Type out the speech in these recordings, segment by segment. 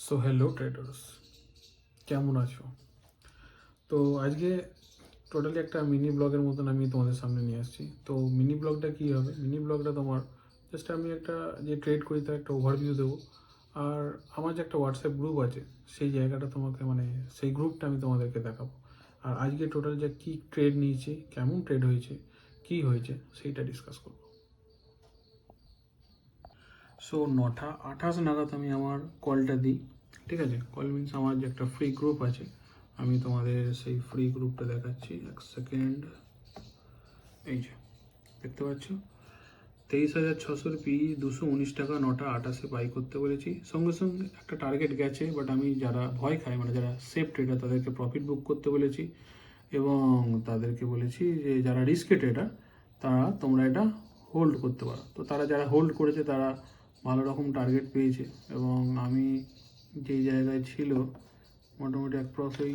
So hello traders, কেমন আছো? তো আজকে টোটালি একটা মিনি ব্লগের মতন আমি তোমাদের সামনে নিয়ে আসছি। তো মিনি ব্লগটা কী হবে? মিনি ব্লগটা তোমার জাস্ট আমি একটা যে ট্রেড করি তার একটা ওভারভিউ দেবো। আর আমার যে একটা হোয়াটসঅ্যাপ গ্রুপ আছে সেই জায়গাটা তোমাকে সেই গ্রুপটা আমি তোমাদেরকে দেখাবো। আর আজকে টোটাল যে কী ট্রেড নিয়েছি, কেমন ট্রেড হয়েছে, কী হয়েছে সেইটা ডিসকাস করবো। সো 9:28 নাগাদ আমি আমার কলটা দিই। ঠিক আছে, কল মিনস আমার যে একটা ফ্রি গ্রুপ আছে, আমি তোমাদের সেই ফ্রি গ্রুপটা দেখাচ্ছি। এক সেকেন্ড, এই যে দেখতে পাচ্ছ 23,600 পি 219 টাকা 9:28 বাই করতে বলেছি। সঙ্গে সঙ্গে একটা টার্গেট গেছে, বাট আমি যারা ভয় খায় যারা সেফ ট্রেডার তাদেরকে প্রফিট বুক করতে বলেছি এবং তাদেরকে বলেছি যে যারা রিস্কে ট্রেডার তোমরা এটা হোল্ড করতে পারো। তো তারা যারা হোল্ড করেছে তারা ভালো রকম টার্গেট পেয়েছে এবং আমি যেই জায়গায় ছিল মোটামুটি অ্যাপ্রক্স ওই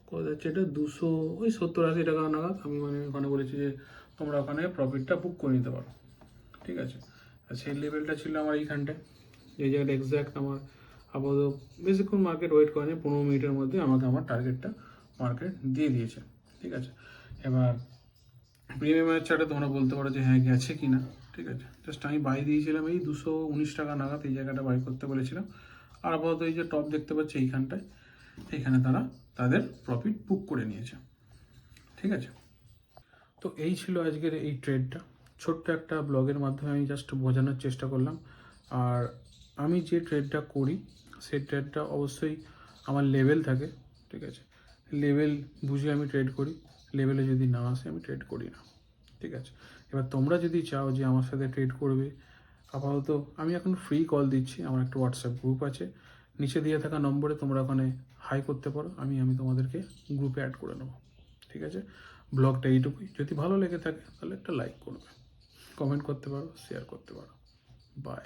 কত যাচ্ছে এটা 270-80 টাকা নাগাদ আমি ওখানে বলেছি যে তোমরা ওখানে প্রফিটটা বুক করে নিতে পারো। ঠিক আছে, আর সেই লেভেলটা ছিল আমার এইখানটায়, এই জায়গাটা এক্স্যাক্ট আমার আপাতত বেশিক্ষণ মার্কেট ওয়েট করেনি, 15 মিনিটের মধ্যে আমাকে আমার টার্গেটটা মার্কেট দিয়ে দিয়েছে। ঠিক আছে, এবার প্রিমিয়ামের চার্টে তোমরা বলতে পারো যে হ্যাঁ গেছে কি না। ঠিক আছে, জাস্ট আমি বাই দিয়েছিলাম এই 219 টাকা নাগাদ, এই জায়গাটা বাই করতে বলেছিলাম। আর আপাতত এই যে টপ দেখতে পাচ্ছি এইখানটায়, এইখানে তারা তাদের প্রফিট বুক করে নিয়েছে। ঠিক আছে, তো এই ছিল আজকের এই ট্রেডটা। ছোট্ট একটা ব্লগের মাধ্যমে আমি জাস্ট বোঝানোর চেষ্টা করলাম। আর আমি যে ট্রেডটা করি সেই ট্রেডটা অবশ্যই আমার লেভেল থাকে। ঠিক আছে, লেভেল বুঝে আমি ট্রেড করি, লেভেলে যদি না আসে আমি ট্রেড করি না। ঠিক আছে, এবার তোমরা যদি চাও যে আমার সাথে ট্রেড করবে, আপাতত আমি এখন ফ্রি কল দিচ্ছি। আমার একটা হোয়াটসঅ্যাপ গ্রুপ আছে, নিচে দিয়ে থাকা নম্বরে তোমরা ওখানে হাই করতে পারো, আমি তোমাদেরকে গ্রুপে অ্যাড করে নেবো। ঠিক আছে, ব্লগটা এইটুকুই। যদি ভালো লেগে থাকে তাহলে একটা লাইক করবে, কমেন্ট করতে পারো, শেয়ার করতে পারো। বাই।